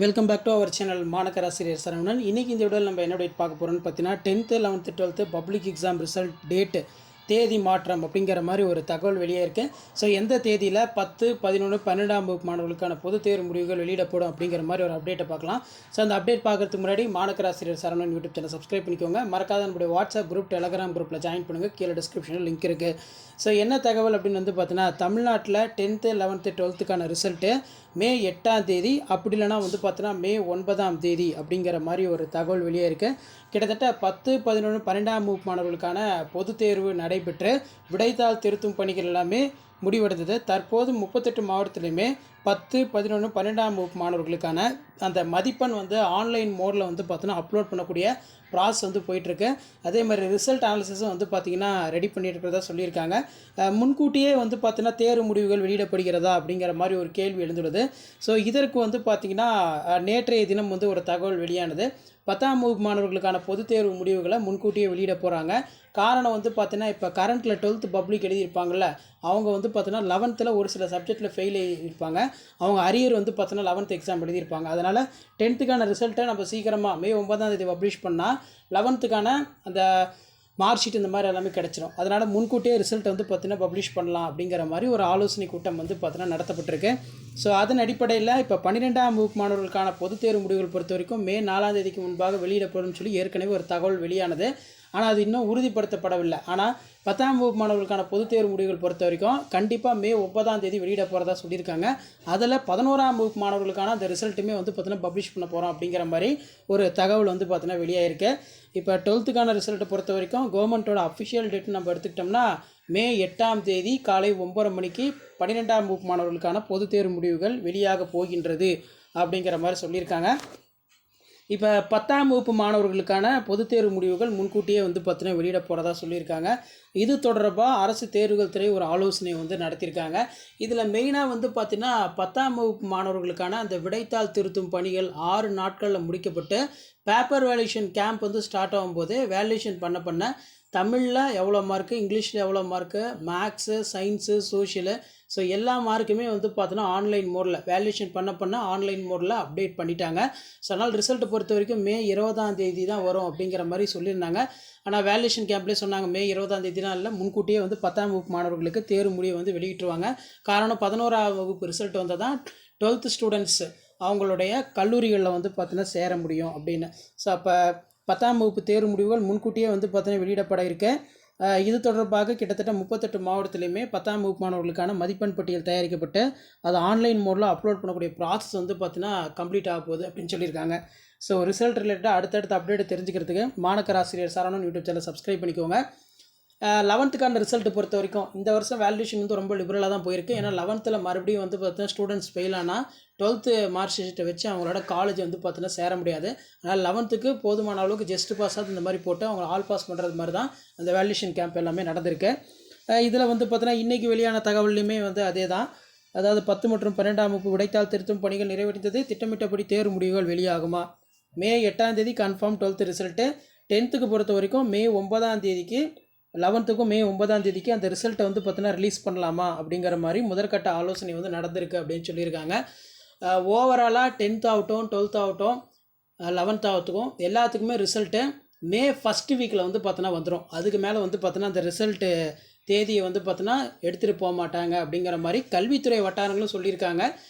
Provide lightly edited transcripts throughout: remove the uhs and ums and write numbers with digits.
Welcome back to our channel மாணக்கர் ஆசிரியர் சரவணன். இன்றைக்கி இந்த வீடியோவில் நம்ம என்ன டேட் பார்க்க போகிறோம்னு பார்த்தீங்கன்னா 10th 11th 12th public exam result date தேதி மாற்றம் அப்படிங்கிற மாதிரி ஒரு தகவல் வெளியே இருக்குது. ஸோ எந்த தேதியில் 10, 11, 12ஆம் வகுப்பு மாணவர்களுக்கான பொதுத் தேர்வு முடிவுகள் வெளியிடப்படும் அப்படிங்கிற மாதிரி ஒரு அப்டேட்டை பார்க்கலாம். ஸோ அந்த அப்டேட் பார்க்குறதுக்கு முன்னாடி மாணக்கர் ஆசிரியர் சரவணன் யூடியூப் சேனல் சப்ஸ்கிரைப் பண்ணிக்கோங்க. மறக்காத நம்மளுடைய வாட்ஸ்அப் குரூப், டெலகிராம் குரூப்பில் ஜாயின் பண்ணுங்கள். கீழே டிஸ்கிரிப்ஷனில் லிங்க் இருக்குது. ஸோ என்ன தகவல் அப்படின்னு வந்து பார்த்தீங்கன்னா, தமிழ்நாட்டில் 10th 11th 12th ரிசல்ட்டு மே 8ஆம் தேதி, அப்படி இல்லைனா வந்து பார்த்தீங்கன்னா மே 9ஆம் தேதி அப்படிங்கிற மாதிரி ஒரு தகவல் வெளியே இருக்குது. கிட்டத்தட்ட 10, 11, 12ஆம் வகுப்பு மாணவர்களுக்கான பொதுத் தேர்வு நடைபெற்று விடைத்தாள் திருத்தும் பணிகள் எல்லாமே முடிவடைந்தது. தற்போது 38 மாவட்டத்திலையுமே 10, 11, 12ஆம் வகுப்பு மாணவர்களுக்கான அந்த மதிப்பெண் வந்து ஆன்லைன் மோடில் வந்து பார்த்தீங்கன்னா அப்லோட் பண்ணக்கூடிய ப்ராசஸ் வந்து போயிட்டுருக்கு. அதே மாதிரி ரிசல்ட் அனாலிசிஸும் வந்து பார்த்திங்கன்னா ரெடி பண்ணிட்டு இருக்கிறதா சொல்லியிருக்காங்க. முன்கூட்டியே வந்து பார்த்திங்கன்னா தேர்வு முடிவுகள் வெளியிடப்படுகிறதா அப்படிங்கிற மாதிரி ஒரு கேள்வி எழுந்துள்ளது. ஸோ இதற்கு வந்து பார்த்திங்கன்னா நேற்றைய தினம் வந்து ஒரு தகவல் வெளியானது. 10ஆம் வகுப்பு மாணவர்களுக்கான பொதுத் தேர்வு முடிவுகளை முன்கூட்டியே வெளியிட போகிறாங்க. காரணம் வந்து பார்த்தீங்கன்னா, இப்போ கரண்ட்டில் 12th பப்ளிக் எழுதியிருப்பாங்கள்ல, அவங்க வந்து பார்த்தீங்கன்னா 11th ஒரு சில சப்ஜெக்டில் ஃபெயில் ஆகியிருப்பாங்க. அவங்க அரியர் வந்து பார்த்தீங்கன்னா 11th எக்ஸாம் எழுதியிருப்பாங்க. அதனால் 10th ரிசல்ட்டை நம்ம சீக்கிரமாக மே 9ஆம் தேதி பப்ளிஷ் பண்ணால் 11th அந்த மார்க் ஷீட் இந்த மாதிரி எல்லாமே கிடச்சிரும். அதனால் முன்கூட்டியே ரிசல்ட் வந்து பார்த்தீங்கன்னா பப்ளிஷ் பண்ணலாம் அப்படிங்கிற மாதிரி ஒரு ஆலோசனை கூட்டம் வந்து பார்த்தீங்கன்னா நடத்தப்பட்டிருக்கு. ஸோ அதன் அடிப்படையில் இப்போ 12ஆம் வகுப்பு மாணவர்களுக்கான பொதுத் தேர்வு முடிவுகள் பொறுத்த வரைக்கும் மே 4ஆம் தேதிக்கு முன்பாக வெளியிடப்படும் சொல்லி ஏற்கனவே ஒரு தகவல் வெளியானது. ஆனால் அது இன்னும் உறுதிப்படுத்தப்படவில்லை. ஆனால் 10ஆம் வகுப்பு மாணவர்களுக்கான பொதுத் தேர்வு முடிவுகள் பொறுத்த வரைக்கும் கண்டிப்பாக மே 9ஆம் தேதி வெளியிட போகிறதா சொல்லியிருக்காங்க. அதில் 11ஆம் வகுப்பு மாணவர்களுக்கான அந்த ரிசல்ட்டுமே வந்து பார்த்தீங்கன்னா பப்ளிஷ் பண்ண போகிறோம் அப்படிங்கிற மாதிரி ஒரு தகவல் வந்து பார்த்தீங்கன்னா வெளியாயிருக்கு. இப்போ 12th ரிசல்ட்டை பொறுத்த வரைக்கும் கவர்மெண்ட்டோட அஃபிஷியல் டேட் நம்ம எடுத்துக்கிட்டோம்னா மே 8ஆம் தேதி காலை 9:30 மணிக்கு 12ஆம் வகுப்பு மாணவர்களுக்கான பொதுத் தேர்வு முடிவுகள் வெளியாக போகின்றது அப்படிங்கிற மாதிரி சொல்லியிருக்காங்க. இப்போ 10ஆம் வகுப்பு மாணவர்களுக்கான பொதுத் தேர்வு முடிவுகள் முன்கூட்டியே வந்து பார்த்தீங்கன்னா வெளியிட போகிறதா சொல்லியிருக்காங்க. இது தொடர்பாக அரசு தேர்வுகள் துறை ஒரு ஆலோசனை வந்து நடத்தியிருக்காங்க. இதில் மெயினாக வந்து பார்த்திங்கன்னா 10ஆம் வகுப்பு மாணவர்களுக்கான அந்த விடைத்தாள் திருத்தும் பணிகள் 6 நாட்களில் முடிக்கப்பட்டு பேப்பர் வேல்யூஷன் கேம்ப் வந்து ஸ்டார்ட் ஆகும்போது வேல்யூஷன் பண்ண தமிழில் எவ்வளோ மார்க்கு, இங்கிலீஷில் எவ்வளோ mark, maths, science, social, so எல்லா மார்க்குமே வந்து பார்த்தோன்னா ஆன்லைன் மோடில் வேல்யூஷன் பண்ண ஆன்லைன் மோடில் அப்டேட் பண்ணிட்டாங்க. ஸோ அதனால் ரிசல்ட்டை பொறுத்த வரைக்கும் மே 20ஆம் தேதி தான் வரும் அப்படிங்கிற மாதிரி சொல்லியிருந்தாங்க. ஆனால் வேல்யூஷன் கேம்ப்லேயே சொன்னாங்க மே 20ஆம் தேதிலாம் இல்லை, முன்கூட்டியே வந்து 10ஆம் வகுப்பு மாணவர்களுக்கு தேர்வு முடிவை வந்து வெளியிட்டுருவாங்க. காரணம் 11ஆம் வகுப்பு ரிசல்ட் வந்தால் தான் 12th ஸ்டூடெண்ட்ஸ் அவங்களுடைய கல்லூரிகளில் வந்து பார்த்தீங்கன்னா சேர முடியும் அப்படின்னு. ஸோ அப்போ 10ஆம் வகுப்பு தேர்வு முடிவுகள் முன்கூட்டியே வந்து பார்த்தீங்கன்னா வெளியிடப்பட இருக்கு. இது தொடர்பாக கிட்டத்தட்ட 38 மாவட்டத்திலையுமே 10ஆம் வகுப்பு மாணவர்களுக்கான மதிப்பெண் பட்டியல் தயாரிக்கப்பட்டு அது ஆன்லைன் மோடில் அப்லோட் பண்ணக்கூடிய ப்ராசஸ் வந்து பார்த்தீங்கன்னா கம்ப்ளீட் ஆக போகுது அப்படின்னு சொல்லியிருக்காங்க. ஸோ ரிசல்ட் ரிலேட்டடாக அடுத்தடுத்த அப்டேட் தெரிஞ்சுக்கிறதுக்கு மாணக்கர் ஆசிரியர் சரவணன் யூடியூப் சேனல் சப்ஸ்கிரைப் பண்ணிக்கோங்க. 11th ரிசல்ட் பொறுத்த வரைக்கும் இந்த வருஷம் வேல்யூஷன் வந்து ரொம்ப லிபரலாக தான் போயிருக்கு. ஏன்னா 11th மறுபடியும் வந்து பார்த்தீங்கன்னா ஸ்டூடெண்ட்ஸ் ஃபெயில் ஆனால் 12th மார்க் ஷீட்டை வச்சு அவங்களோட காலேஜ் வந்து பார்த்தீங்கன்னா சேர முடியாது. அதனால் 11th போதுமான அளவுக்கு ஜஸ்ட் பாஸ் ஆகுது இந்த மாதிரி போட்டு அவங்க ஆல் பாஸ் பண்ணுறது மாதிரி தான் அந்த வேல்யூஷன் கேம்ப் எல்லாமே நடந்திருக்கு. இதில் வந்து பார்த்தீங்கன்னா இன்றைக்கி வெளியான தகவல்லையுமே வந்து அதே தான். அதாவது 10 மற்றும் 12ஆம் வகுப்பு விடைத்தாள் திருத்தும் பணிகள் நிறைவடைந்தது. திட்டமிட்டபடி தேர்வு முடிவுகள் வெளியாகுமா? மே 8ஆம் தேதி கன்ஃபார்ம் 12th ரிசல்ட்டு. 10th பொறுத்த வரைக்கும் மே 9ஆம் தேதிக்கு, 11th மே 9ஆம் தேதிக்கு அந்த ரிசல்ட்டை வந்து பார்த்தீங்கன்னா ரிலீஸ் பண்ணலாமா அப்படிங்கிற மாதிரி முதற்கட்ட ஆலோசனை வந்து நடந்திருக்கு அப்படின்னு சொல்லியிருக்காங்க. ஓவராலாக 10th ஆகட்டும், 12th ஆகட்டும், 11th ஆகட்டும் எல்லாத்துக்குமே ரிசல்ட்டு மே 1st வீக்கில் வந்து பார்த்தோன்னா வந்துடும். அதுக்கு மேலே வந்து பார்த்தோன்னா அந்த ரிசல்ட்டு தேதியை வந்து பார்த்தோன்னா எடுத்துகிட்டு போக மாட்டாங்க அப்படிங்கிற மாதிரி கல்வித்துறை வட்டாரங்களும் சொல்லியிருக்காங்க.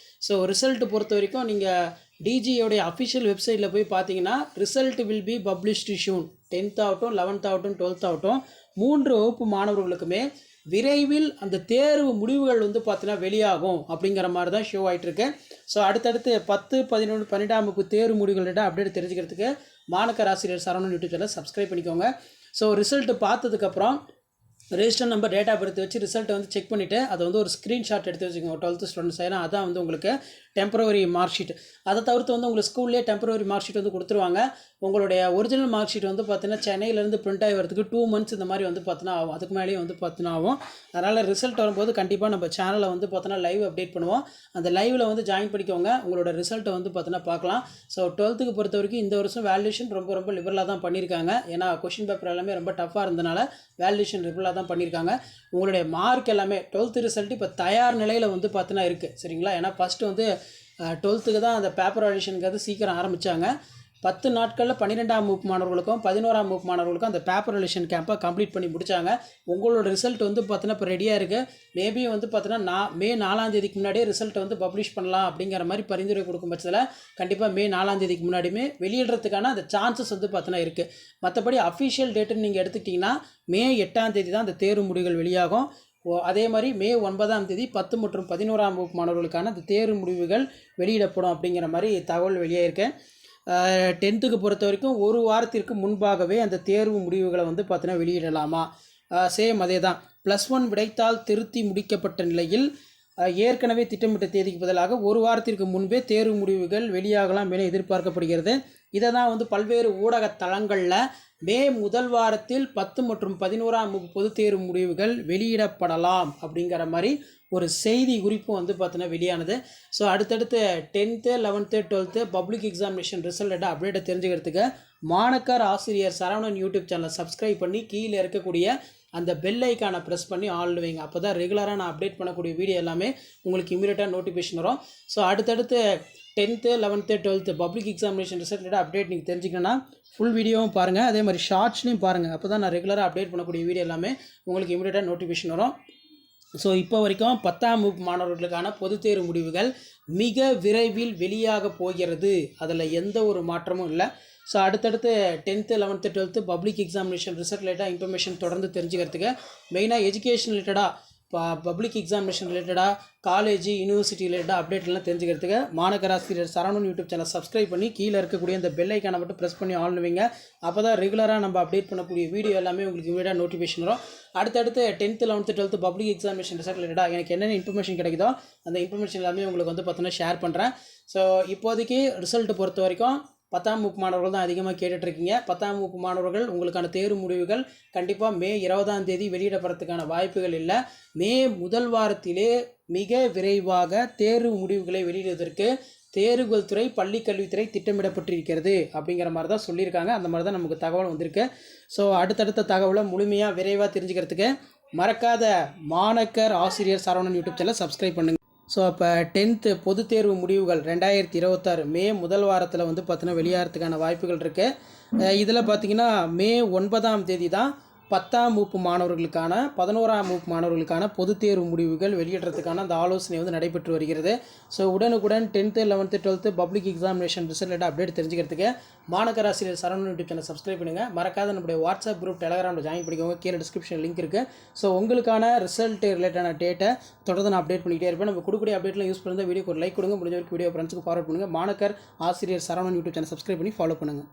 ஸோ ரிசல்ட்டு பொறுத்த வரைக்கும் நீங்கள் டிஜியோடைய அஃபிஷியல் வெப்சைட்டில் போய் பார்த்தீங்கன்னா result will be published soon. 10th ஆகட்டும், 11th ஆகட்டும், 12th ஆகட்டும் 3 வகுப்பு மாணவர்களுக்குமே விரைவில் அந்த தேர்வு முடிவுகள் வந்து பார்த்தீங்கன்னா வெளியாகும் அப்படிங்கிற மாதிரி தான் ஷோ ஆகிட்டுருக்கு. ஸோ அடுத்தடுத்து 10, 11, 12ஆம் வகுப்பு தேர்வு முடிவுகளிட அப்டேட் தெரிஞ்சுக்கிறதுக்கு மாணக்கர் ஆசிரியர் சரவணன் யூடியூப் சேனல் சப்ஸ்கிரைப் பண்ணிக்கோங்க. ஸோ ரிசல்ட்டு பார்த்ததுக்கப்புறம் register number, date of birth வச்சு ரிசல்ட்டை வந்து செக் பண்ணிவிட்டு அதை வந்து ஒரு ஸ்க்ரீன்ஷாட் எடுத்து வச்சுக்கோங்க 12th ஸ்டூடெண்ட்ஸ். ஏன்னா அதான் வந்து உங்களுக்கு டெம்பரவரி மார்க் ஷீட். அதை தவிர்த்து வந்து உங்களுக்கு ஸ்கூல்லேயே டெம்பரவரி மார்க் ஷீட் வந்து கொடுத்துருவாங்க. உங்களுடைய ஒரிஜினல் மார்க் ஷீட் வந்து பார்த்தீங்கன்னா சென்னையிலேருந்து பிரிண்ட் ஆகி வரதுக்கு 2 months இந்த மாதிரி வந்து பார்த்தீங்கன்னா ஆகும். அதுக்கு மேலேயே வந்து பார்த்தீங்கன்னா ஆகும். அதனால் ரிசல்ட் வரும்போது கண்டிப்பாக நம்ம சேனலை வந்து பார்த்தீங்கன்னா லைவ் அப்டேட் பண்ணுவோம். அந்த லைவில் வந்து ஜாயின் பண்ணிக்கோங்க. உங்களோட ரிசல்ட்டை வந்து பார்த்தீங்கன்னா பார்க்கலாம். ஸோ 12th பொறுத்த வரைக்கும் இந்த வருஷம் வேல்யூஷன் ரொம்ப ரொம்ப லிபரலாக தான் பண்ணியிருக்காங்க. ஏன்னா கொஷின் பேப்பர் எல்லாமே ரொம்ப டஃப்பாக இருந்தனால வேல்யூஷன் லிபரலாக தான் பண்ணியிருக்காங்க. உங்களுடைய மார்க் எல்லாமே 12th ரிசல்ட் இப்போ தயார் நிலையில் வந்து பார்த்தீங்கன்னா இருக்குது. சரிங்களா? ஏன்னா ஃபஸ்ட்டு வந்து டுவெல்த்துக்கு தான் அந்த பேப்பர் அடிஷனுங்கிறது சீக்கிரம் ஆரம்பித்தாங்க. 10 நாட்களில் 12ஆம் வகுப்பு மாணவர்களுக்கும் 11ஆம் வகுப்பு மாணவர்களுக்கும் அந்த பேப்பர் ரிலேஷன் கேம்பை கம்ப்ளீட் பண்ணி முடித்தாங்க. உங்களோட ரிசல்ட் வந்து பார்த்தீங்கன்னா இப்போ ரெடியாக இருக்குது. மேபி வந்து பார்த்தீங்கன்னா மே 4ஆம் தேதிக்கு முன்னாடியே ரிசல்ட்டை வந்து பப்ளிஷ் பண்ணலாம் அப்படிங்கிற மாதிரி பரிந்துரை கொடுக்கும் பட்சத்தில் கண்டிப்பாக மே 4ஆம் தேதிக்கு முன்னாடியுமே வெளியிடுறதுக்கான அந்த சான்சஸ் வந்து பார்த்தீங்கன்னா இருக்குது. மற்றபடி அஃபிஷியல் டேட்டுன்னு நீங்கள் எடுத்துக்கிட்டிங்கன்னா மே 8ஆம் தேதி தான் அந்த தேர்வு முடிவுகள் வெளியாகும். அதே மாதிரி மே 9ஆம் தேதி 10 மற்றும் 11ஆம் வகுப்பு மாணவர்களுக்கான அந்த தேர்வு முடிவுகள் வெளியிடப்படும் அப்படிங்கிற மாதிரி தகவல் வெளியாயிருக்கு. 10த்துக்கு பொறுத்த வரைக்கும் ஒரு வாரத்திற்கு முன்பாகவே அந்த தேர்வு முடிவுகளை வந்து பார்த்தீங்கன்னா வெளியிடலாமா? சேம் அதே தான். +1 விடைத்தாள் திருத்தி முடிக்கப்பட்ட நிலையில் ஏற்கனவே திட்டமிட்ட தேதிக்கு பதிலாக ஒரு வாரத்திற்கு முன்பே தேர்வு முடிவுகள் வெளியாகலாம் என எதிர்பார்க்கப்படுகிறது. இதை தான் வந்து பல்வேறு ஊடக தளங்களில் மே முதல் வாரத்தில் 10 மற்றும் 11ஆம் வகுப்பு பொதுத் தேர்வு முடிவுகள் வெளியிடப்படலாம் அப்படிங்கிற மாதிரி ஒரு செய்தி குறிப்பும் வந்து பார்த்தீங்கன்னா வெளியானது. ஸோ அடுத்தடுத்து 10th 11th 12th public examination ரிசல்ட்டை அப்டேட்டை தெரிஞ்சுக்கிறதுக்கு மாணக்கர் ஆசிரியர் சரவணன் யூடியூப் சேனலை சப்ஸ்கிரைப் பண்ணி கீழே இருக்கக்கூடிய அந்த பெல் ஐக்கானை ப்ரெஸ் பண்ணி ஆல் வைங்க. அப்போ தான் ரெகுலராக நான் அப்டேட் பண்ணக்கூடிய வீடியோ எல்லாமே உங்களுக்கு இமீடியட்டாக நோட்டிஃபிகேஷன் வரும். ஸோ அடுத்தடுத்து 10th 11th 12th public examination ரிசல்ட்டோட update நீங்கள் தெரிஞ்சுக்கணுன்னா ஃபுல் வீடியோவும் பாருங்கள், அதே மாதிரி ஷார்ட்ஸ்லையும் பாருங்கள். அப்போ தான் நான் ரெகுலராக அப்டேட் பண்ணக்கூடிய வீடியோ எல்லாமே உங்களுக்கு இமீடியட்டாக நோட்டிஃபிகேஷன் வரும். ஸோ இப்போ வரைக்கும் 10ஆம் வகுப்பு மாணவர்களுக்கான பொதுத் தேர்வு முடிவுகள் மிக விரைவில் வெளியாக போகிறது. அதில் எந்த ஒரு மாற்றமும் இல்லை. ஸோ அடுத்தடுத்து 10th 11th 12th public examination result ரிலேட்டாக இன்ஃபர்மேஷன் தொடர்ந்து தெரிஞ்சுக்கிறதுக்கு மெயினாக எஜுகேஷன் ரிலேட்டடாக பப்ளிக் எக்ஸாமினேஷன் ரிலேட்டடாக காலேஜ் யூனிவர்சிட்டி ரிலேட்டடாக அப்டேட்லாம் தெரிஞ்சுக்கிறதுக்கு மாணக்கராசிரியர் சரவணன் யூடியூப் சேனல் சப்ஸ்கிரைப் பண்ணி கீழே இருக்கக்கூடிய இந்த பெல் ஐக்கானை மட்டும் ப்ரெஸ் பண்ணி ஆன் வைங்க. அப்போ தான் ரெகுலராக நம்ம அப்டேட் பண்ணக்கூடிய வீடியோ எல்லாமே உங்களுக்கு இமீடியட்டாக நோட்டிஃபிகேஷன் வரும். அடுத்தடுத்து 10th 11th 12th public examination result ரிலேட்டடாக எனக்கு என்னென்ன இன்ஃபர்மேஷன் கிடைக்குதோ அந்த இன்ஃபர்மேஷன் எல்லாமே உங்களுக்கு வந்து பார்த்தீங்கன்னா ஷேர் பண்ணுறேன். ஸோ இப்போதைக்கு ரிசல்ட் பொறுத்த வரைக்கும் 10ஆம் வகுப்பு மாணவர்கள் தான் அதிகமாக கேட்டுட்ருக்கீங்க. 10ஆம் வகுப்பு மாணவர்கள் உங்களுக்கான தேர்வு முடிவுகள் கண்டிப்பாக மே 20ஆம் தேதி வெளியிடப்படுறதுக்கான வாய்ப்புகள் இல்லை. மே முதல் வாரத்திலே மிக விரைவாக தேர்வு முடிவுகளை வெளியிடுவதற்கு தேர்வுகள் துறை பள்ளிக்கல்வித்துறை திட்டமிடப்பட்டிருக்கிறது அப்படிங்கிற மாதிரி தான் சொல்லியிருக்காங்க. அந்த மாதிரி தான் நமக்கு தகவல் வந்திருக்கு. ஸோ அடுத்தடுத்த தகவலை முழுமையாக விரைவாக தெரிஞ்சுக்கிறதுக்கு மறக்காத மாணக்கர் ஆசிரியர் சரவணன் யூடியூப் சேனல் சப்ஸ்கிரைப் பண்ணுங்கள். ஸோ அப்போ 10th பொதுத் தேர்வு முடிவுகள் 2026 மே முதல் வாரத்தில் வந்து பார்த்தீங்கன்னா வெளியாகிறதுக்கான வாய்ப்புகள் இருக்குது. இதில் பார்த்திங்கன்னா மே 9ஆம் தேதி தான் 10ஆம் வகுப்பு மாணவர்களுக்கான 11ஆம் வகுப்பு மாணவர்களுக்கான பொதுத் தேர்வு முடிவுகள் வெளியிடுறதுக்கான அந்த ஆலோசனை வந்து நடைபெற்று வருகிறது. ஸோ உடனுக்குடன் 10th 11th 12th public examination result update தெரிஞ்சுக்கிறதுக்கு மாணக்கராசிரியர் சரவணன் யூடியூப் சேனல் சப்ஸ்கிரைப் பண்ணுங்கள். மறக்காத நம்முடைய வாட்ஸ்அப் குரூப் டெலகிராமில் ஜாயின் பண்ணிக்கோங்க. கீழே டிஸ்கிரிப்ஷன் லிங்க் இருக்குது. ஸோ உங்களுக்கான ரிசல்ட் ரிலேட்டான டேட்டை தொடர்ந்து நான் அப்டேட் பண்ணிகிட்டே இருப்பேன். நம்ம கொடுக்கக்கூடிய அப்டேட்லாம் யூஸ் பண்ணுங்கள். வீடியோக்கு ஒரு லைக் கொடுங்க. முடிஞ்ச வரைக்கும் வீடியோ ஃப்ரெண்ட்ஸுக்கு ஃபார்வர்ட் பண்ணுங்கள். மாணக்கர் ஆசிரியர் சரவணன் யூடியூப் சேனல் சப்ஸ்கிரைப் பண்ணி ஃபாலோ பண்ணுங்கள்.